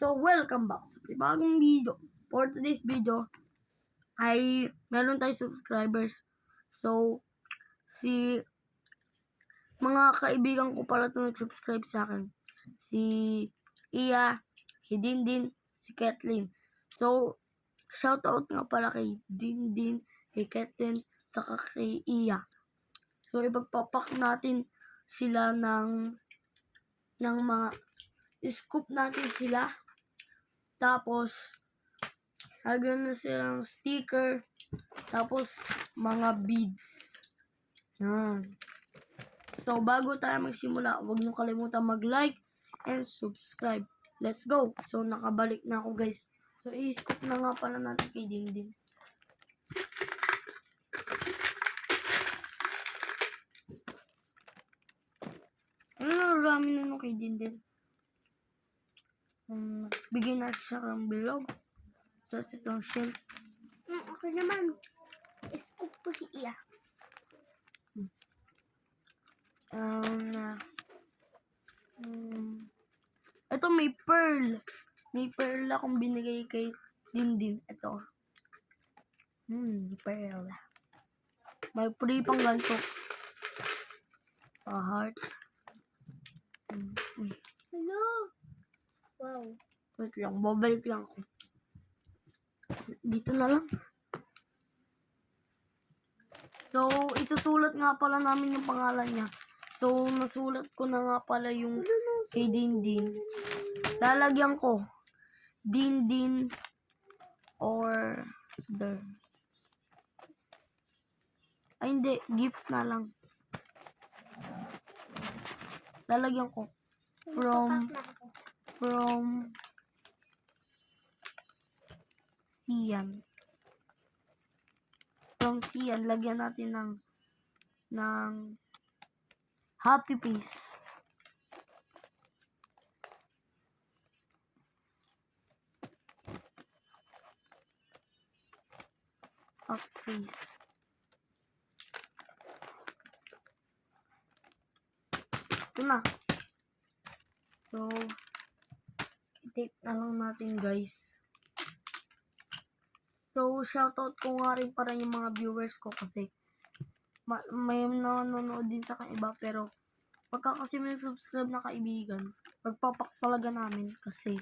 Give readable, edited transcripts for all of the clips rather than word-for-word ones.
So, welcome back sa bagong video. For today's video, ay meron tayong subscribers. So, mga kaibigan ko pala ito nag-subscribe sa akin. Si Iya, Hidindin, si Kathleen. So, shoutout nga pala kay Dindin, kay Kathleen, saka kay Iya. So, ipagpapak natin sila ng mga scoop natin sila. Tapos, lagyan na silang sticker. Tapos, mga beads. Yan. So, bago tayo magsimula, huwag niyo kalimutan mag-like and subscribe. Let's go! So, nakabalik na ako, guys. So, i-scoop na nga pala natin kay Dindin. Ano, rami na nung kay Dindin. Bigyan natin siya ng bilog. So, itong shell. Ako naman. Scoop ko si Iya. Ito may pearl. May pearl akong binigay kay Dindin. Ito. Pearl. May free pang ganito. Sa heart. Hello. Wow. Wait lang. Babalik lang ako. Dito na lang. So, isusulat nga pala namin yung pangalan niya. So, nasulat ko na nga pala yung kay Dindin. Lalagyan ko Dindin order. Ay, hindi. Gift na lang. Lalagyan ko from Sian. From Sian, lagyan natin ng happy face. Happy face. Ito na. So, i-tape na lang natin, guys. So, shoutout ko nga rin para yung mga viewers ko kasi may nanonood din sa iba, pero pagka kasi may subscribe na kaibigan, pagpapak talaga namin kasi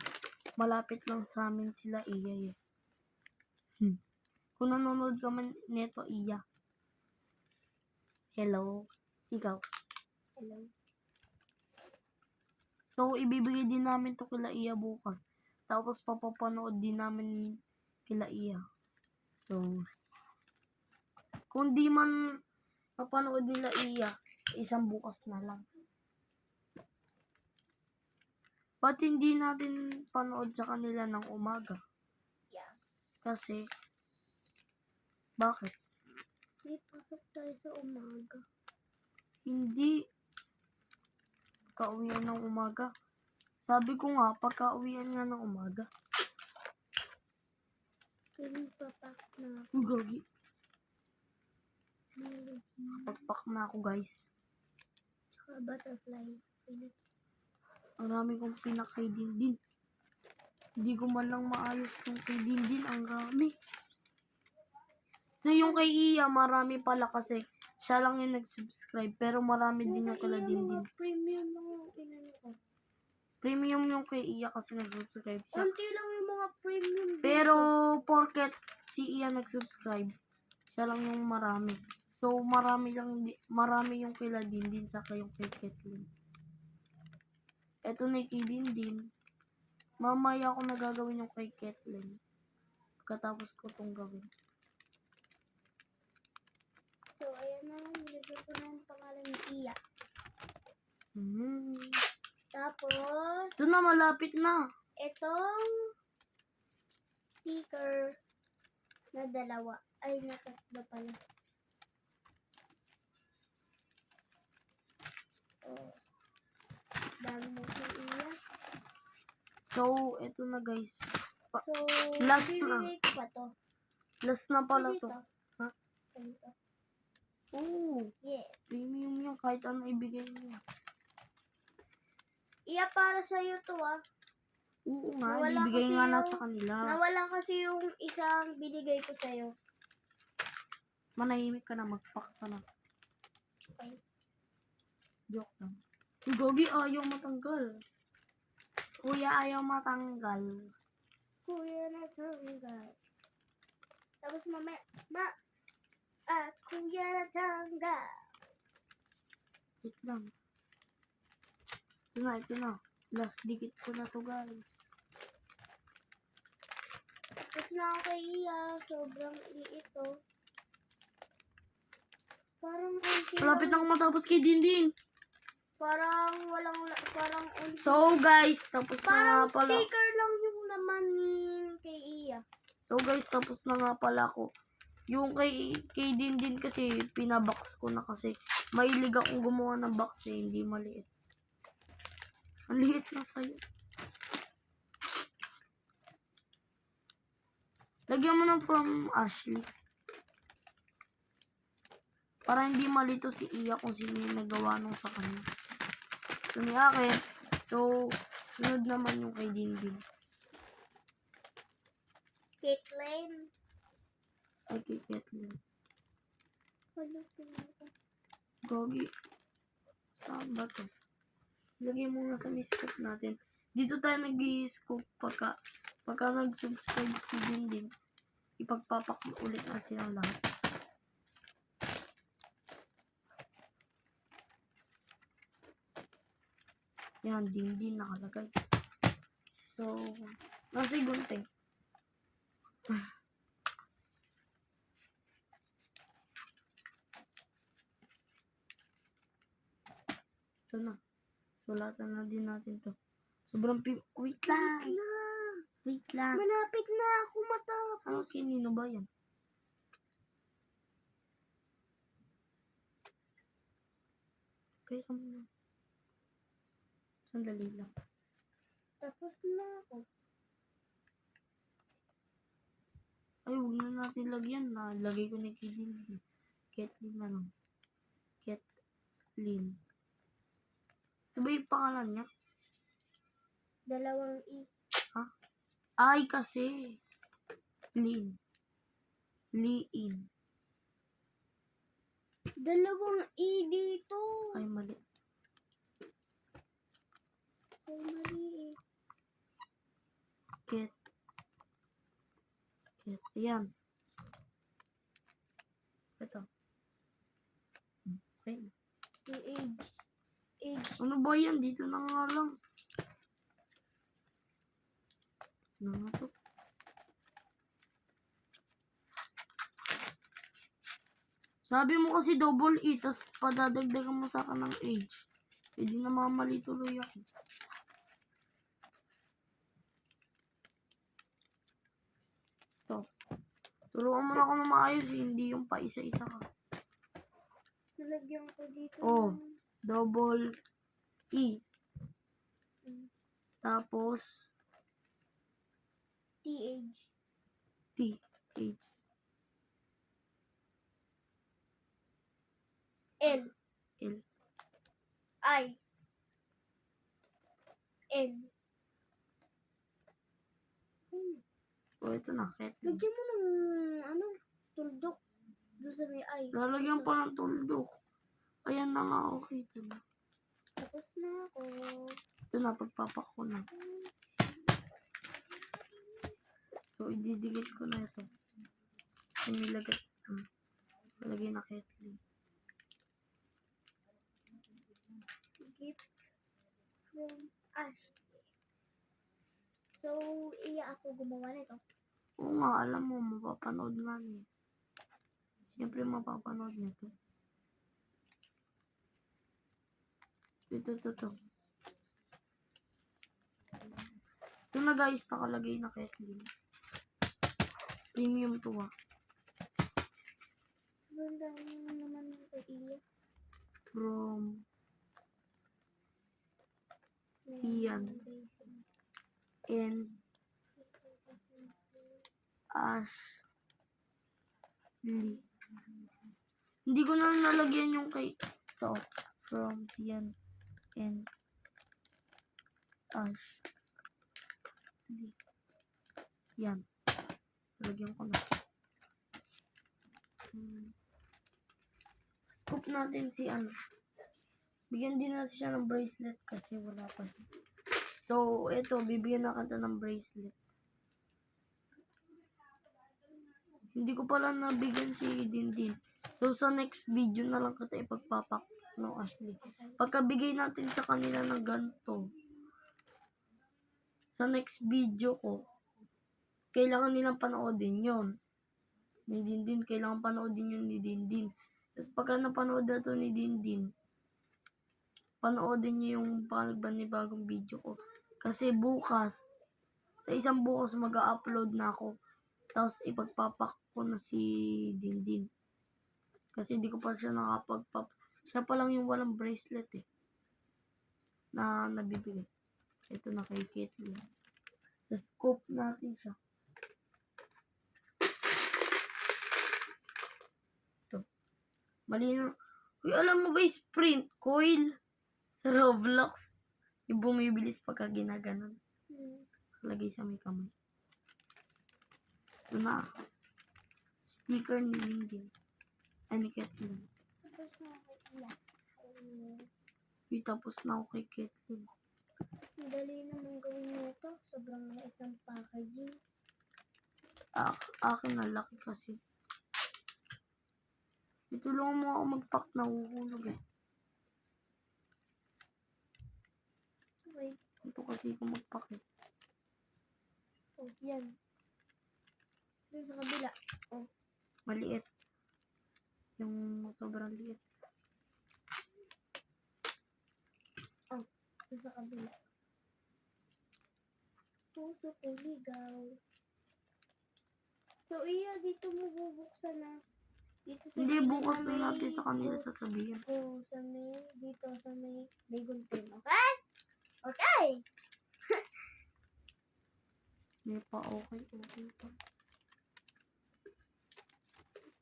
malapit lang sa amin sila Iya eh. Kung nanonood ka man neto Iya. Hello. Ikaw. Hello. So, ibibigay din namin to kila Iya bukas. Tapos, papapanood din namin kila Iya. So, kung di man papanood nila Iya, isang bukas na lang. Ba't hindi natin panood sa kanila ng umaga? Yes. Kasi, bakit? May pasok tayo sa umaga. Hindi. Pagka-uwian ng umaga. Sabi ko nga, pagka-uwian nga ng umaga. Papak na ako. Ang gagi. Pagpak na ako, guys. Tsaka butterfly. Ang rami kong pinak kay Dindin. Hindi ko man lang maayos yung kay Dindin. Ang rami. So, yung kay Iya, marami pala kasi siya lang yung nag-subscribe. Pero marami din yung kala Dindin. Premium lang yung inano ko. Premium yung kay Iya kasi nag-subscribe siya. Konti lang yung mga premium dito. Pero, porket si Iya nag-subscribe, siya lang yung marami. So, marami yung kila Dindin saka yung kay Kathleen. Eto na kay Dindin. Mamaya ako nagagawin yung kay Kathleen. Pagkatapos ko itong gawin. So, ayan na. Nilagyan ko na yung pangalan ni Iya. Tapos, Ito na, malapit na. itong sticker na dalawa. Ay, natatlo pala. Oh. Dami mo sa Iya. So, ito na guys. So, last na. bibigay ko pa to. Last na pala Dito. to. Ha? Dito. Oo. Yeah. Premium yan. Kahit ano ibigay mo. Iya, para sa'yo to ah. Oo nga, Nawala bibigay kasi nga na yung- sa kanila. Nawala kasi yung isang binigay ko sa'yo. Manahimik ka na, mag-pack ka na. Okay. Joke lang. Si Gogi ayaw matanggal. Kuya ayaw matanggal. Kuya na tanggal. Tapos mamaya, kuya na tanggal. Wait lang. Ito na. Last dikit ko na to, guys. Tapos na ako kay Iya. Sobrang liit to. Parang unti Malapit na lang. ako matapos kay Dindin. Parang unti. So, guys, tapos na nga Parang pala. sticker lang yung laman ni kay Iya. So, guys, tapos na nga pala ako. Yung kay Dindin kasi, pinabox ko na kasi. Mahilig akong gumawa ng box eh, hindi maliit. Ang liit na sa'yo. Lagyan mo ng from Ashley. Para hindi malito si Iya kung sino yung nagawa nung sa kanya. Ito ni akin. So, sunod naman yung kay Dindin. Caitlyn. Ay, kay Kathleen. Wala ko. Gogi. Saan ba to? Lagyan mo nga sa scoop natin. Dito tayo nag-i-scoop pagka nag-subscribe si Dindin. Ipagpapak ulit na silang lahat. Yan, Dindin nakalagay. So, nasa gunting. Ito na. Sulatan na din natin to. Sobrang wait lang. Wait lang. Malapit na ako matapos. Ano kinino ba yan? Pero mo. Sandali lang. Tapos na ako. Ay, huwag na natin lagyan na. Lagay ko na kay Dindin. Kathleen na lang. Kathleen. Ito ba yung pangalan niya? 2 E. Ay, kasi. Lin. Liin. 2 E dito. Ay, mali. Ay, mali eh. Ket. Ayan. Ito. Okay. Yung age. Ano ba yan? Dito na nga lang. Ano nga to? Sabi mo kasi double E, tas padadagdagan mo sa akin ng age. Hindi na mamali tuloy ako. Ito. Turuan mo na ako ng maayos, hindi yung pa isa-isa ka. Nalagyan ko dito. Oh. ng- Double E. Tapos, TH. T. H. L. L. I. N. Oh, ito na. Kathleen. Lagyan mo ng tuldok. Doon sa may I. Lalagyan pa ng tuldok. Ayan na nga, okay. Ito na. Tapos na ako. Ito na, pagpapak ko na. So, ididikit ko na ito. Nilagay. Lagay na Kathleen. Gift from Ashley. So, iya ako gumawa nito. Oo nga, alam mo, mapapanood nga niya. Siyempre, mapapanood niya to. Ito. Ito na guys, nakalagay na Kathleen. Premium to ah. Ganda naman ito iya. From Sian and Ashley. Hindi ko na nalagyan yung kay ito. From Sian and Ash. Ashley. Yan. Lagyan ko na. Scoop natin si ano. Bigyan din natin siya ng bracelet kasi wala pa. So, eto, bibigyan na kita ng bracelet. Hindi ko pala nabigyan si Dindin. So, sa next video na lang kita ipagpapak no, Ashley. Pagkabigay natin sa kanila ng ganito, sa next video ko, kailangan nilang panoodin yon. Ni Dindin, kailangan panoodin yun ni Dindin. Tapos pagka napanood na to ni Dindin, panoodin niyo yung panibagong video ko. Kasi bukas, sa isang bukas mag-upload na ako. Tapos ipagpapak ko na si Dindin. Kasi hindi ko pa siya nakapagpap. Siya pa lang yung walang bracelet eh. Na nabibigay. Ito na kay Caitlyn. Tapos scoop natin siya. Ito. Malino. Uy, alam mo ba yung sprint coil sa Roblox? Yung bumibilis pagka ginaganon. Lagay sa may kamay. Ito na. Sticker ni Dindin. Ay, ni Caitlyn. Uy, tapos na ako kay Caitlyn. Dali naman gawin mo ito. Sobrang liit ng packaging. Akin na laki kasi. Itulungan mo ako mag-pack, nahuhulog eh. Wait. Ito kasi ko mag-pack eh. Oh, yan. Doon sa kabila. Oh. Maliit. Yung sobrang liit. Oh, doon sa kabila. Puso ko ligaw. So, iya, dito mo bubuksan na. Dito sa Hindi, gilid bukas na na may- natin sa kanila sasabihin. Oh, sa may, dito sa may gunting. Okay? Okay! Hindi pa, okay pa.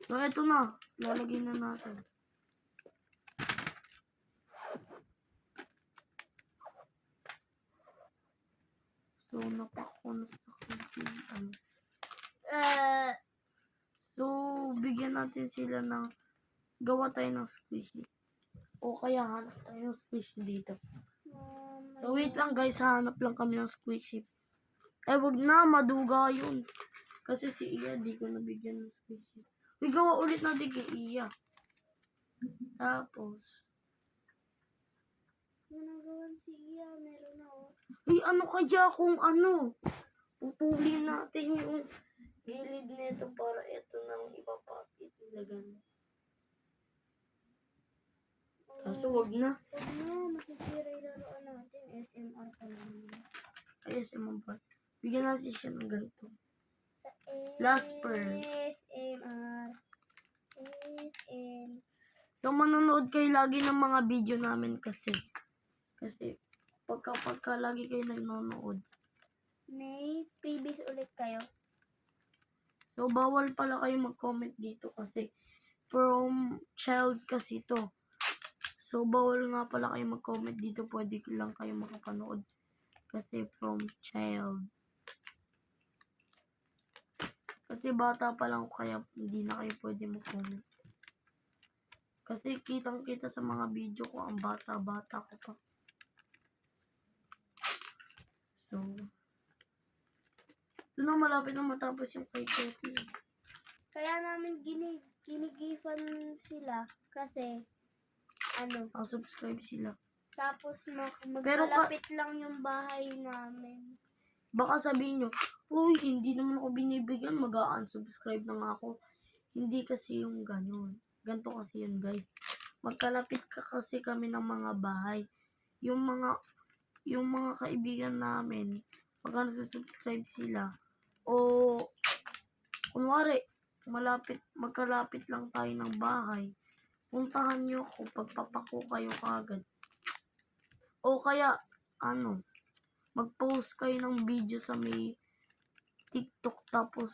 So, eto na. Lalagay na natin. So, napak ko na sa kanila. So, bigyan natin sila ng gawa tayo ng squishy. O kaya hanap tayo ng squishy dito. So, wait lang guys. Hanap lang kami ng squishy. Eh, wag na. Maduga yun. Kasi si Iya, di ko nabigyan ng squishy. Uy, gawa ulit natin kay Iya. Tapos, Managawan si Iya, meron na oh. uy, ano kaya kung ano? Pupulin natin yung gilid nito para ito nang ipapakit. Ilagan. Kaso wag na. Huwag na, masisira yung laruan natin. SMR pa naman. Ayos naman ba? Bigyan natin siya ng ganito. Sa Last pearl. SMR. SM. So, manonood kayo lagi ng mga video namin kasi pagka lagi kayo nanonood. May previous ulit kayo. So, bawal pala kayo mag-comment dito kasi from child kasi to. So, bawal nga pala kayo mag-comment dito. Pwede lang kayo makapanood kasi from child. Kasi bata pa lang kaya hindi na kayo pwede mag-comment. Kasi kitang-kita sa mga video ko ang bata-bata ko pa. So, ito na malapit na matapos yung kay Ketty. Kaya namin ginigifan sila kasi Subscribe sila. tapos Pero magkalapit lang yung bahay namin. Baka sabihin nyo, uy, hindi naman ako binibigyan, mag-unsubscribe na nga ako. Hindi kasi yung ganun. Ganto kasi yun, guys. Magkalapit ka kasi kami ng mga bahay. Yung mga kaibigan namin, pagka nasa-subscribe sila, o kunwari, magkalapit lang tayo ng bahay, puntahan nyo ako, pagpapako kayo kagad. O kaya, mag-post kayo ng video sa may TikTok, tapos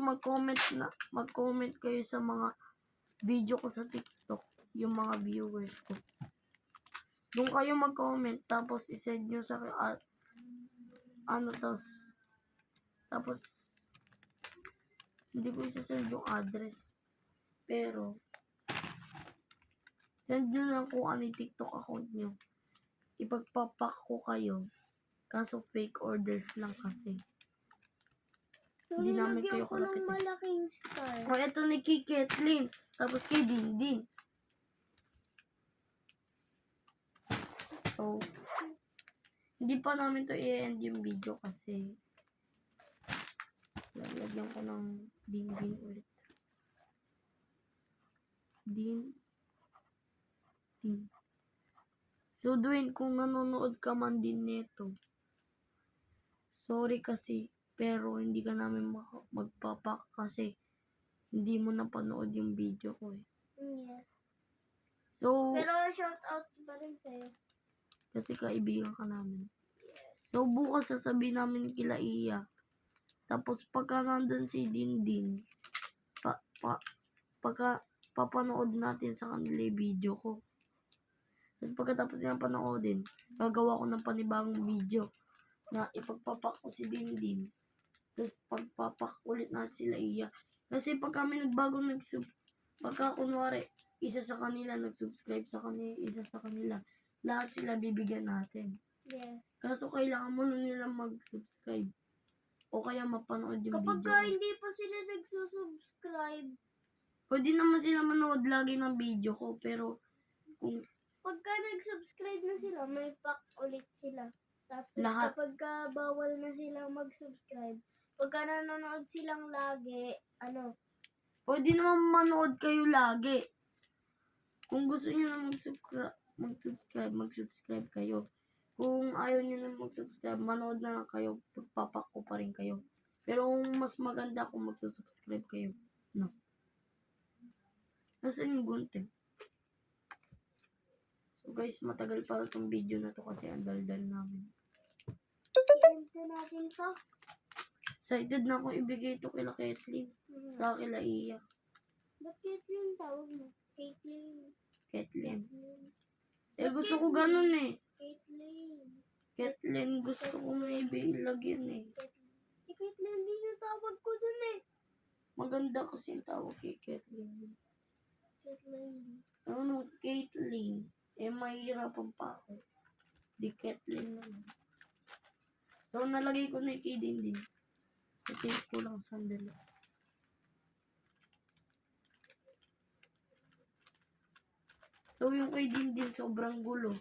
mag-comment kayo sa mga video ko sa TikTok, yung mga viewers ko. Doon kayo mag-comment, tapos isend nyo tapos, hindi ko isa-send yung address. Pero, send nyo lang kung ano yung TikTok account nyo. Ipagpapak ko kayo. Kaso fake orders lang kasi. So, Hindi namin nilagyan kayo ko ng kalapit eh. malaking star. O, eto ni kay Kathleen. Tapos kay Dindin. So, hindi pa namin to i-end yung video kasi lalagyan ko ng Dindin ulit. Din. So, Dwayne, kung nanonood ka man din nito, sorry kasi, pero hindi ka namin magpapak kasi hindi mo napanood yung video ko eh. Yes. So, Pero shout out pa rin sa'yo. kasi kaibigan ka namin. So, bukas sasabihin namin kila Iya. Tapos, pagka nandun si Dindin, pagka papanood natin sa kanila yung video ko. Tapos, pagkatapos niya panoodin, gagawa ko ng panibagong video na ipagpapak ko si Dindin. Tapos, pagpapak ulit natin sila Iya. Kasi, pag kami pagka kunwari, isa sa kanila nag-subscribe sa kanila, isa sa kanila, lahat sila bibigyan natin. Yes. Kaso kailangan mo na nilang mag-subscribe. O kaya mapanood yung Kapag video ko. hindi pa sila nagsusubscribe, Pwede naman sila manood lagi ng video ko. Pero kung pagka nag-subscribe na sila, may pack ulit sila. Tapos Lahat. kapag bawal na sila mag-subscribe, pagka nanonood silang lagi, pwede naman manood kayo lagi. Kung gusto niyo na mag-subscribe kayo. Kung ayaw niyo na mag-subscribe, manood na lang kayo. Pagpapak ko pa rin kayo. Pero mas maganda kung mag-subscribe kayo. No. Nasaan yung gunting? So guys, matagal pa itong video na to kasi ang daldal namin. i-end na natin to. Excited na ako ibigay ito kila Kathleen. Sa kila Iya. Ba't Caitlyn tawag mo? Caitlyn. Kathleen. Caitlyn. Eh gusto ko ganun eh. Caitlyn. Kathleen, gusto ko may ilagyan eh. Si Caitlyn din yung tawag ko dun eh. Maganda kasi yung tawag kay Kathleen. Caitlyn. Ano, Kathleen. Eh, mahihirapan pa ako. Di Kathleen naman. So, nalagay ko na yung kay Dindin. I-tape ko lang sandali. So, yung kay Dindin, sobrang gulo.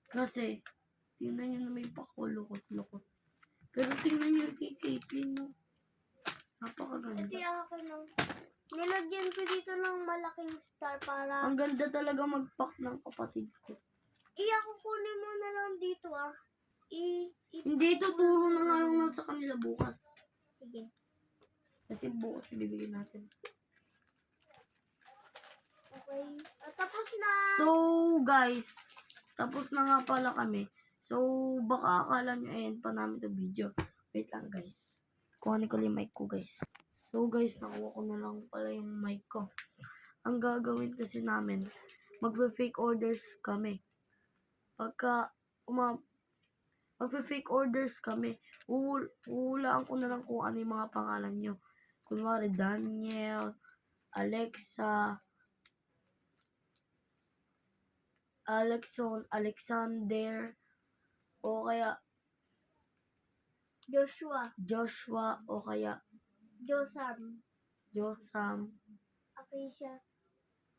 Kasi, tingnan nyo na may pakulukot-lukot. Pero tingnan nyo yung kay Caitlyn, no? Napakaganda. Ito yung akin lang. Nilagyan ko dito ng malaking star para... Ang ganda talaga mag-pack ng kapatid ko. Ako kunin mo na lang dito ah. Hindi, tuturo na nga lang sa kanila bukas. Sige. Kasi bukas ibibigay natin. Okay. Tapos na. So, guys, tapos na nga pala kami. So, baka akala nyo, ayan pa namin to video. Wait lang, guys. Kuhanin ko yung mic ko, guys. So, guys, nakuha ko na lang pala yung mic ko. Ang gagawin kasi namin, magpe-fake orders kami. Pagka, magpe-fake orders kami, uhulaan ko na lang kung ano yung mga pangalan nyo. Kunwari, Daniel, Alexa, Alexon, Alexander, o kaya Joshua, o kaya Josam. Acacia.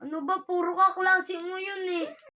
Ano ba, puro kaklase mo yun eh.